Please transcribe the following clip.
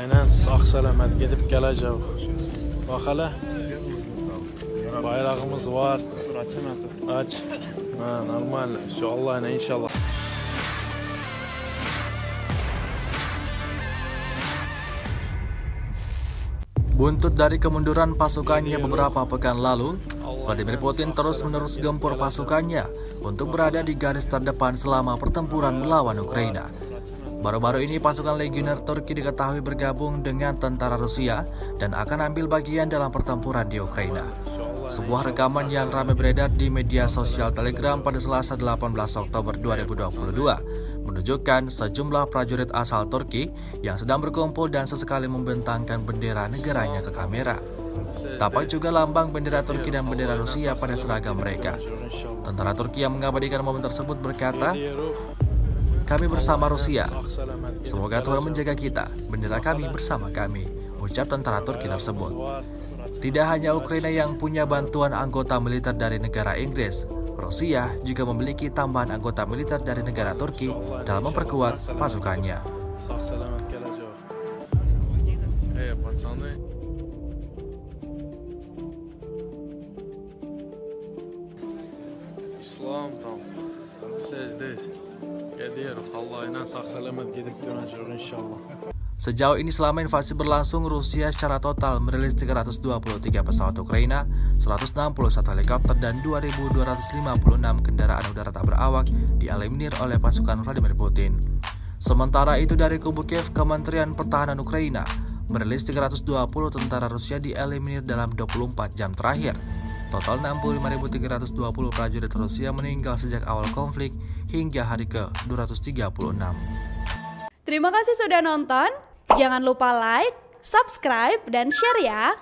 Aynen sağ selamet gidip geleceğiz. Bak hele. Bayrağımız var. Aç. Ha, normal. İnşallah inşallah. Buntut dari kemunduran pasukannya beberapa pekan lalu, Vladimir Putin terus-menerus gempur pasukannya untuk berada di garis terdepan selama pertempuran melawan Ukraina. Baru-baru ini pasukan legioner Turki diketahui bergabung dengan tentara Rusia dan akan ambil bagian dalam pertempuran di Ukraina. Sebuah rekaman yang ramai beredar di media sosial Telegram pada Selasa 18 Oktober 2022 menunjukkan sejumlah prajurit asal Turki yang sedang berkumpul dan sesekali membentangkan bendera negaranya ke kamera. Tampak juga lambang bendera Turki dan bendera Rusia pada seragam mereka. Tentara Turki yang mengabadikan momen tersebut berkata, "Kami bersama Rusia. Semoga Tuhan menjaga kita. Bendera kami bersama kami," ucap tentara Turki tersebut. Tidak hanya Ukraina yang punya bantuan anggota militer dari negara Inggris, Rusia juga memiliki tambahan anggota militer dari negara Turki dalam memperkuat pasukannya. İslam tam. Sizdeyiz. Gidiyoruz. Allah'ına sağ selamet gidip döneceğiz inşallah. Sejauh ini selama invasi berlangsung, Rusia secara total merilis 323 pesawat Ukraina, 161 helikopter, dan 2.256 kendaraan udara tak berawak dieliminir oleh pasukan Vladimir Putin. Sementara itu dari kubu Kiev, Kementerian Pertahanan Ukraina merilis 320 tentara Rusia dieliminir dalam 24 jam terakhir. Total 65.320 prajurit Rusia meninggal sejak awal konflik hingga hari ke-236. Terima kasih sudah nonton. Jangan lupa like, subscribe, dan share ya.